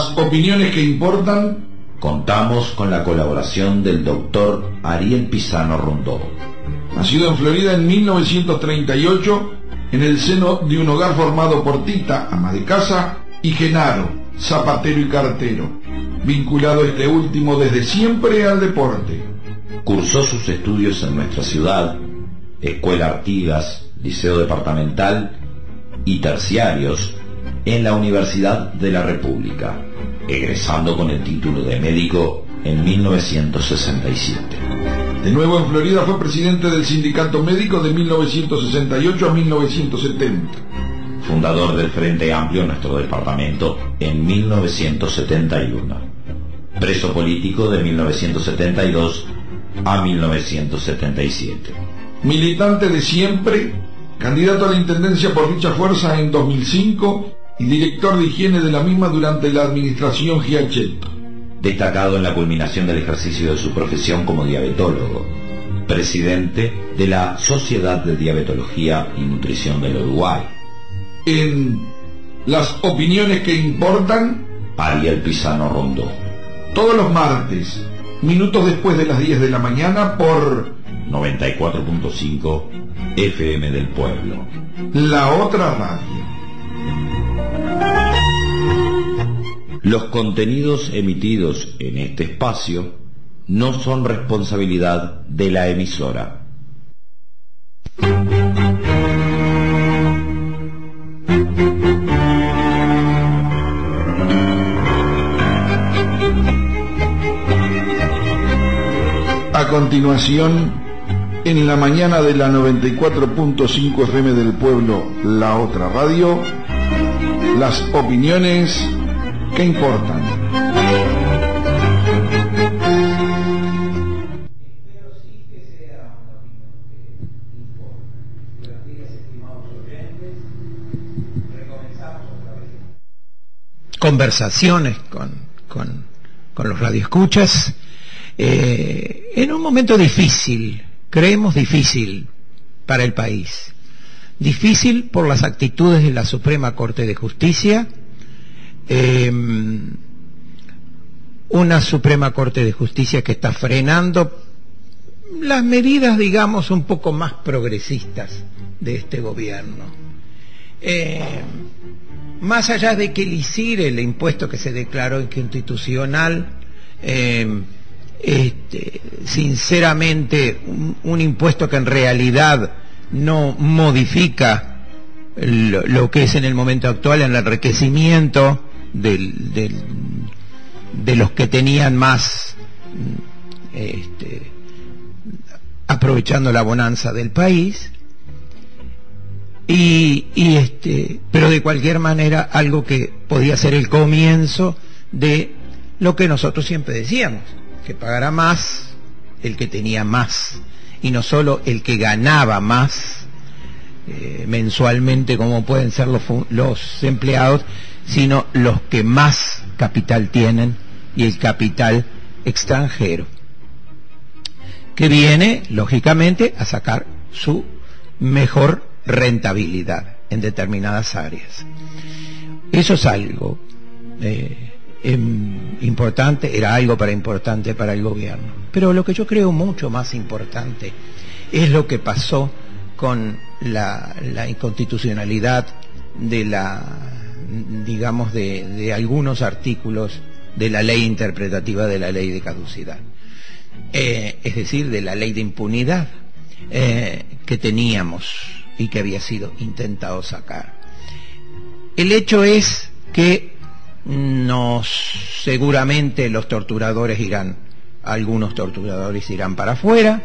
las opiniones que importan, contamos con la colaboración del doctor Ariel Pisano Rondó. Nacido en Florida en 1938, en el seno de un hogar formado por Tita, ama de casa, y Genaro, zapatero y cartero, vinculado este último desde siempre al deporte. Cursó sus estudios en nuestra ciudad, Escuela Artigas, Liceo Departamental y terciarios en la Universidad de la República, egresando con el título de médico en 1967. De nuevo en Florida fue presidente del Sindicato Médico de 1968 a 1970. Fundador del Frente Amplio en nuestro departamento en 1971. Preso político de 1972 a 1977. Militante de siempre, candidato a la intendencia por dicha fuerza en 2005 y director de higiene de la misma durante la administración Giacchetto. Destacado en la culminación del ejercicio de su profesión como diabetólogo, presidente de la Sociedad de Diabetología y Nutrición del Uruguay. En las opiniones que importan, Ariel Pisano Rondó. Todos los martes, minutos después de las 10 de la mañana por 94.5 FM del Pueblo. La Otra Radio. Los contenidos emitidos en este espacio no son responsabilidad de la emisora. A continuación, en la mañana de la 94.5 FM del Pueblo, La Otra Radio, las opiniones que importan. Conversaciones con los radioescuchas en un momento difícil, creemos difícil para el país. Difícil por las actitudes de la Suprema Corte de Justicia, una Suprema Corte de Justicia que está frenando las medidas, digamos, un poco más progresistas de este gobierno. Más allá de que el ISIR, el impuesto que se declaró inconstitucional, sinceramente un impuesto que en realidad no modifica lo que es en el momento actual el enriquecimiento de los que tenían más, aprovechando la bonanza del país, pero de cualquier manera algo que podía ser el comienzo de lo que nosotros siempre decíamos, que pagará más el que tenía más, y no solo el que ganaba más mensualmente, como pueden ser los empleados, sino los que más capital tienen, y el capital extranjero, que viene, lógicamente, a sacar su mejor rentabilidad en determinadas áreas. Eso es algo importante, era algo importante para el gobierno. Pero lo que yo creo mucho más importante es lo que pasó con la inconstitucionalidad de algunos artículos de la ley interpretativa de la ley de caducidad, es decir, de la ley de impunidad que teníamos y que había sido intentado sacar. El hecho es que seguramente los torturadores algunos torturadores irán para afuera,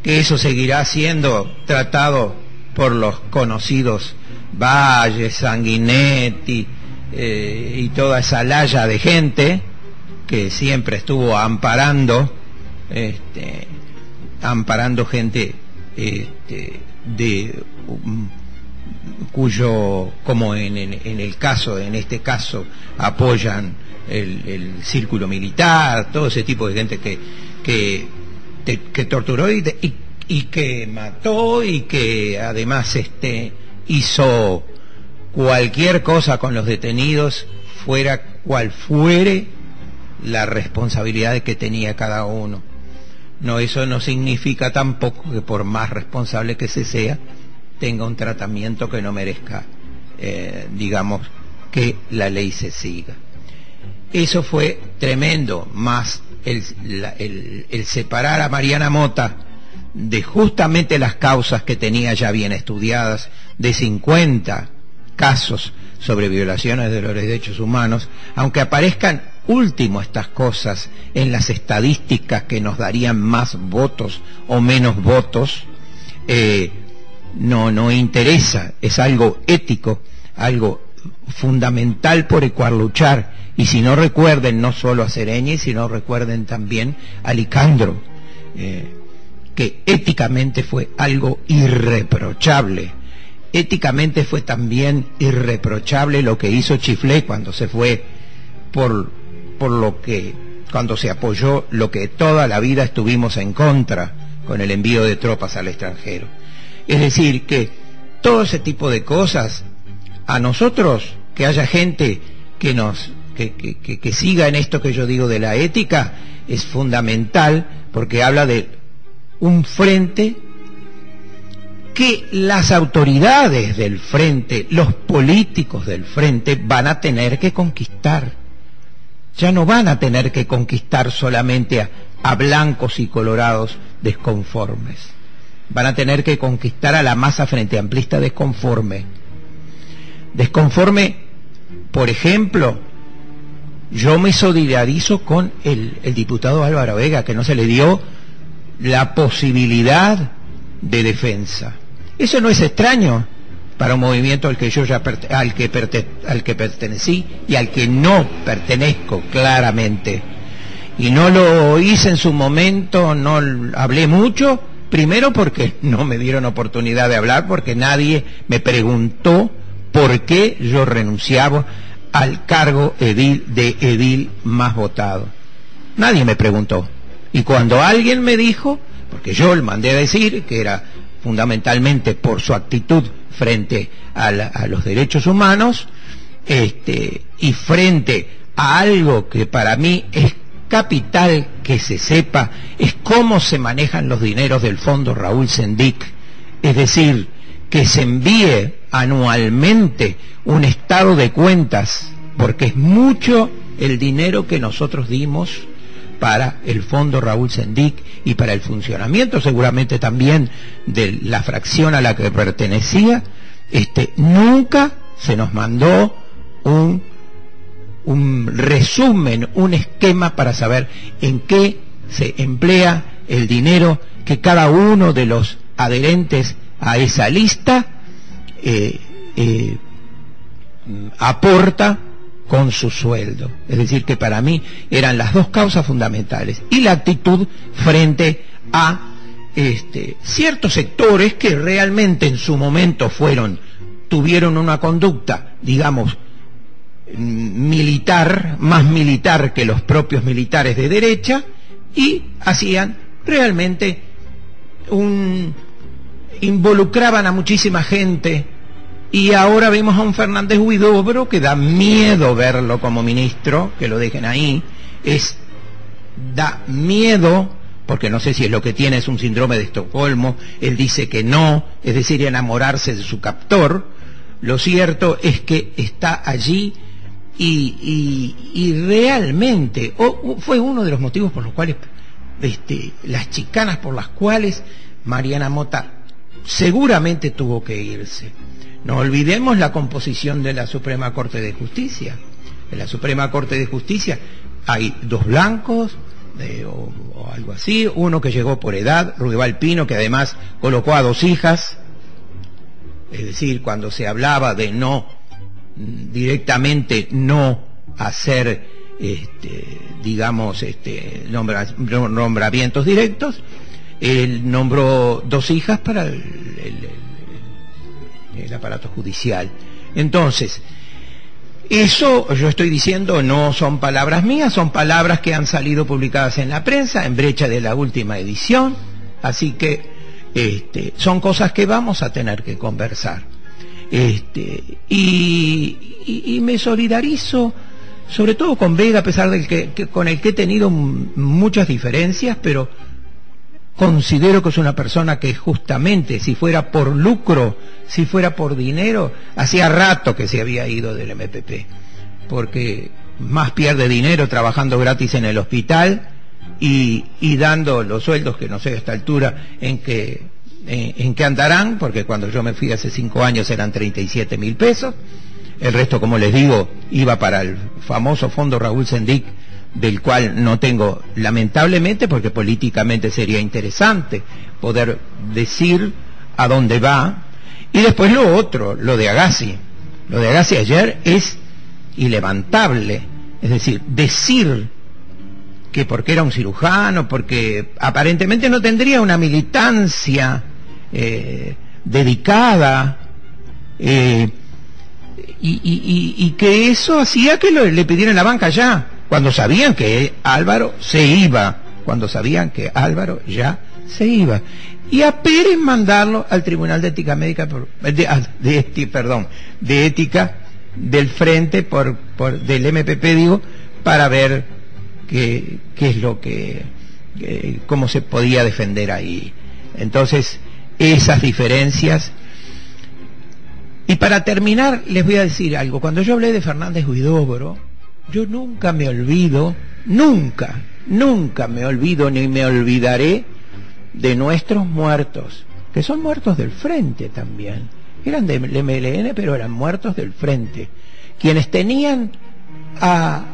que eso seguirá siendo tratado por los conocidos Valle, Sanguinetti y toda esa laya de gente que siempre estuvo amparando gente cuyo, como en este caso apoyan el círculo militar, todo ese tipo de gente que torturó y que mató, y que además hizo cualquier cosa con los detenidos fuera cual fuere la responsabilidad que tenía cada uno. No, eso no significa tampoco que por más responsable que se sea, tenga un tratamiento que no merezca, digamos, que la ley se siga. Eso fue tremendo, más el separar a Mariana Mota de justamente las causas que tenía ya bien estudiadas, de 50 casos sobre violaciones de los derechos humanos, aunque aparezcan último estas cosas en las estadísticas que nos darían más votos o menos votos, no interesa, es algo ético, algo fundamental por el cual luchar. Y si no, recuerden no solo a Sereñi, sino recuerden también a Licandro, que éticamente fue algo irreprochable. Éticamente fue también irreprochable lo que hizo Chiflé cuando se fue por lo que, cuando se apoyó lo que toda la vida estuvimos en contra, con el envío de tropas al extranjero. Es decir, que todo ese tipo de cosas, a nosotros, que haya gente que siga en esto que yo digo de la ética, es fundamental, porque habla de un frente que las autoridades del frente, los políticos del frente, van a tener que conquistar. Ya no van a tener que conquistar solamente a blancos y colorados desconformes. Van a tener que conquistar a la masa frente amplista desconforme. Desconforme, por ejemplo, yo me solidarizo con el diputado Álvaro Vega, que no se le dio la posibilidad de defensa. Eso no es extraño para un movimiento al que yo ya al que pertenecí y al que no pertenezco claramente. Y no lo hice en su momento, no hablé mucho, primero porque no me dieron oportunidad de hablar, porque nadie me preguntó por qué yo renunciaba al cargo de edil más votado. Nadie me preguntó. Y cuando alguien me dijo, porque yo le mandé a decir que era fundamentalmente por su actitud frente a los derechos humanos, y frente a algo que para mí es capital que se sepa, es cómo se manejan los dineros del fondo Raúl Sendic, es decir, que se envíe anualmente un estado de cuentas, porque es mucho el dinero que nosotros dimos para el fondo Raúl Sendic y para el funcionamiento seguramente también de la fracción a la que pertenecía. Nunca se nos mandó un resumen, un esquema para saber en qué se emplea el dinero que cada uno de los adherentes a esa lista aporta con su sueldo. Es decir, que para mí eran las dos causas fundamentales, y la actitud frente a ciertos sectores que realmente en su momento tuvieron una conducta, digamos, militar, más militar que los propios militares de derecha, y hacían realmente involucraban a muchísima gente. Y ahora vemos a un Fernández Huidobro que da miedo verlo como ministro, que lo dejen ahí, da miedo, porque no sé si es lo que tiene, es un síndrome de Estocolmo, él dice que no, es decir, enamorarse de su captor. Lo cierto es que está allí y realmente fue uno de los motivos por los cuales, las chicanas por las cuales Mariana Mota seguramente tuvo que irse. No olvidemos la composición de la Suprema Corte de Justicia. En la Suprema Corte de Justicia hay dos blancos, o algo así, uno que llegó por edad, Ruibal Pino, que además colocó a dos hijas. Es decir, cuando se hablaba de directamente no hacer, digamos, nombramientos directos, él nombró dos hijas para el aparato judicial. Entonces, eso yo estoy diciendo no son palabras mías, son palabras que han salido publicadas en la prensa, en Brecha de la última edición, así que son cosas que vamos a tener que conversar. Y me solidarizo sobre todo con Vega, a pesar del que con el que he tenido muchas diferencias, pero considero que es una persona que justamente, si fuera por lucro, si fuera por dinero, hacía rato que se había ido del MPP, porque más pierde dinero trabajando gratis en el hospital y dando los sueldos que no sé a esta altura en que andarán, porque cuando yo me fui hace 5 años eran 37.000 pesos, el resto, como les digo, iba para el famoso fondo Raúl Sendic, del cual no tengo, lamentablemente, porque políticamente sería interesante poder decir a dónde va. Y después lo otro, lo de Agassi ayer es ilevantable, es decir, decir que porque era un cirujano, porque aparentemente no tendría una militancia dedicada, y que eso hacía que le pidieran la banca ya, cuando sabían que Álvaro ya se iba, y a Pérez mandarlo al Tribunal de Ética Médica de Ética del Frente del MPP, digo, para ver qué es lo que cómo se podía defender ahí. Entonces, esas diferencias. Y para terminar, les voy a decir algo. Cuando yo hablé de Fernández Huidobro, yo nunca me olvido ni me olvidaré de nuestros muertos, que son muertos del Frente también. Eran del MLN, pero eran muertos del Frente. Quienes tenían a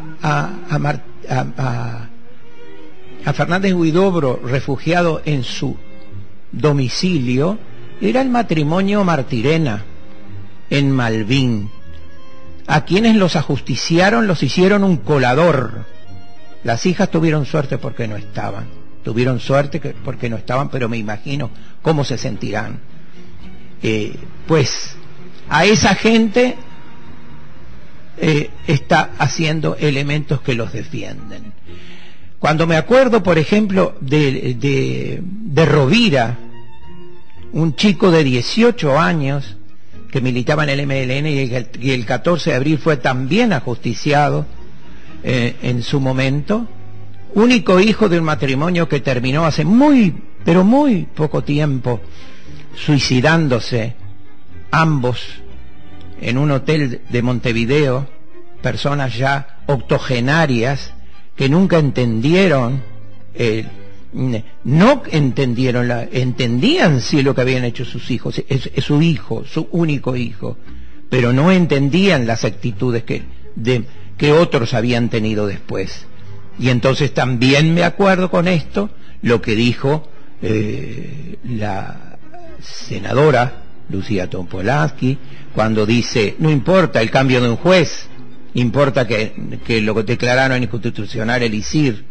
Fernández Huidobro refugiado en su domicilio era el matrimonio Martirena en Malvín. A quienes los ajusticiaron los hicieron un colador. Las hijas tuvieron suerte porque no estaban, pero me imagino cómo se sentirán. Pues a esa gente está haciendo elementos que los defienden. Cuando me acuerdo, por ejemplo, de Rovira, un chico de 18 años que militaba en el MLN y el 14 de abril fue también ajusticiado en su momento, único hijo de un matrimonio que terminó hace pero muy poco tiempo suicidándose, ambos en un hotel de Montevideo, personas ya octogenarias que nunca entendieron, entendían sí lo que habían hecho sus hijos, su único hijo, pero no entendían las actitudes que otros habían tenido después. Y entonces también me acuerdo con esto lo que dijo la senadora Lucía Topolansky cuando dice: no importa el cambio de un juez, importa que lo que declararon inconstitucional el ISIR.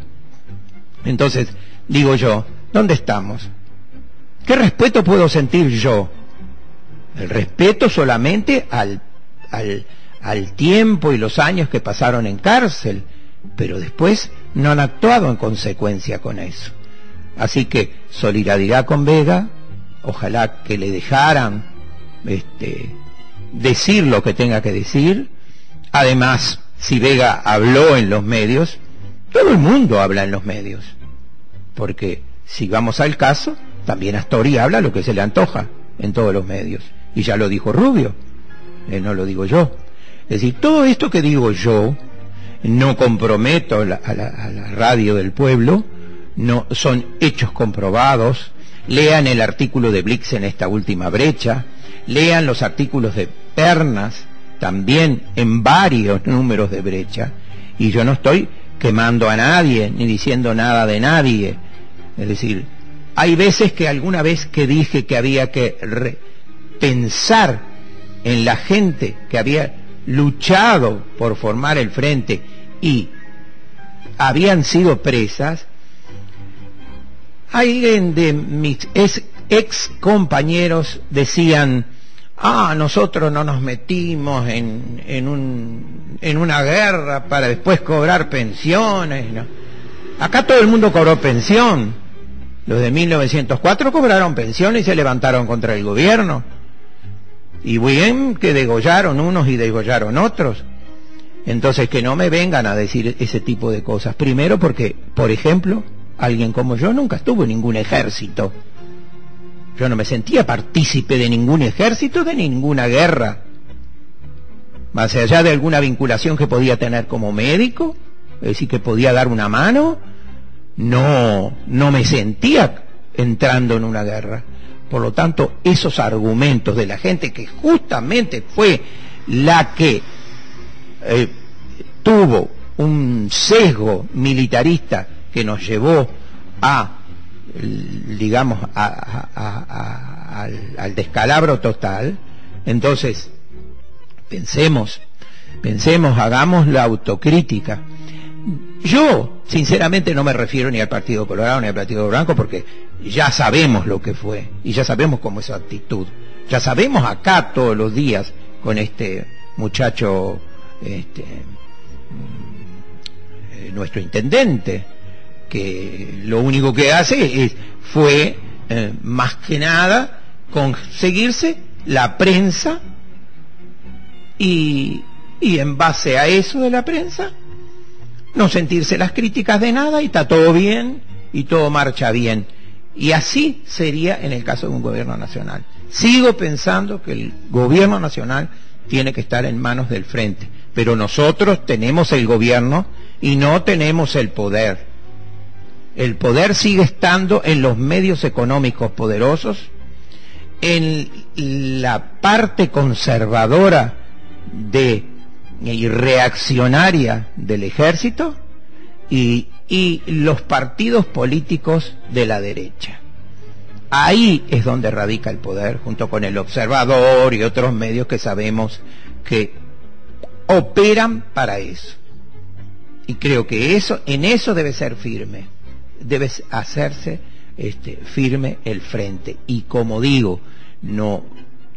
Entonces digo yo, ¿dónde estamos? ¿Qué respeto puedo sentir yo? El respeto solamente al tiempo y los años que pasaron en cárcel, pero después no han actuado en consecuencia con eso. Así que solidaridad con Vega, ojalá que le dejaran decir lo que tenga que decir. Además, si Vega habló en los medios, todo el mundo habla en los medios, porque si vamos al caso, también Astori habla lo que se le antoja en todos los medios, y ya lo dijo Rubio, no lo digo yo. Es decir, todo esto que digo yo, no comprometo a la radio del pueblo, no son hechos comprobados. Lean el artículo de Blix en esta última brecha, lean los artículos de Pernas, también en varios números de brecha, y yo no estoy quemando a nadie, ni diciendo nada de nadie. Es decir, hay veces que alguna vez que dije que había que pensar en la gente que había luchado por formar el frente y habían sido presas, alguien de mis ex compañeros decían: nosotros no nos metimos en una guerra para después cobrar pensiones, ¿no? Acá todo el mundo cobró pensión. Los de 1904 cobraron pensión y se levantaron contra el gobierno. Y bien que degollaron unos y degollaron otros. Entonces, que no me vengan a decir ese tipo de cosas. Primero porque, por ejemplo, alguien como yo nunca estuvo en ningún ejército. Yo no me sentía partícipe de ningún ejército, de ninguna guerra. Más allá de alguna vinculación que podía tener como médico, es decir, que podía dar una mano, no me sentía entrando en una guerra. Por lo tanto, esos argumentos de la gente que justamente fue la que tuvo un sesgo militarista que nos llevó a, digamos, al descalabro total. Entonces, pensemos, hagamos la autocrítica. Yo, sinceramente, no me refiero ni al Partido Colorado ni al Partido Blanco, porque ya sabemos lo que fue y ya sabemos cómo es su actitud. Ya sabemos acá todos los días con este muchacho, nuestro intendente, que lo único que hace fue más que nada conseguirse la prensa y en base a eso de la prensa no sentirse las críticas de nada y está todo bien y todo marcha bien. Y así sería en el caso de un gobierno nacional. Sigo pensando que el gobierno nacional tiene que estar en manos del frente, pero nosotros tenemos el gobierno y no tenemos el poder. El poder sigue estando en los medios económicos poderosos, en la parte conservadora y reaccionaria del ejército y los partidos políticos de la derecha. Ahí es donde radica el poder, junto con el Observador y otros medios que sabemos que operan para eso. Y creo que en eso debe ser firme, debe hacerse firme el frente. Y como digo, no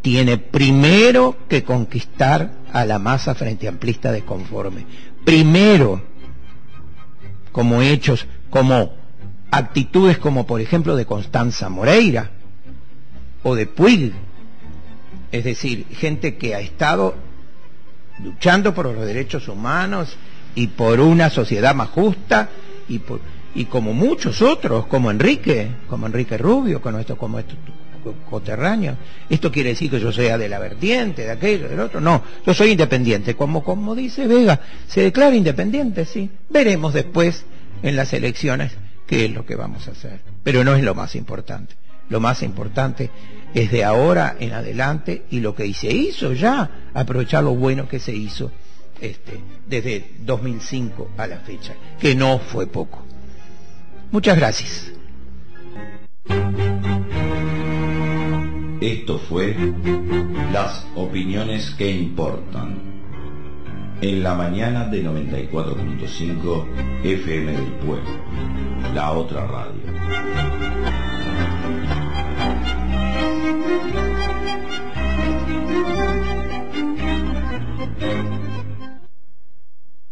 tiene primero que conquistar a la masa frente amplista desconforme. Primero, como hechos, como actitudes como por ejemplo de Constanza Moreira o de Puig, es decir, gente que ha estado luchando por los derechos humanos y por una sociedad más justa y como muchos otros, como Enrique Rubio, como estos coterráneos. Esto quiere decir que yo sea de la vertiente, de aquello, del otro. No, yo soy independiente, como dice Vega, se declara independiente, sí. Veremos después en las elecciones qué es lo que vamos a hacer. Pero no es lo más importante. Lo más importante es de ahora en adelante y lo que se hizo ya, aprovechar lo bueno que se hizo desde 2005 a la fecha, que no fue poco. Muchas gracias. Esto fue Las Opiniones que Importan, en la mañana de 94.5 FM del Pueblo, la otra radio.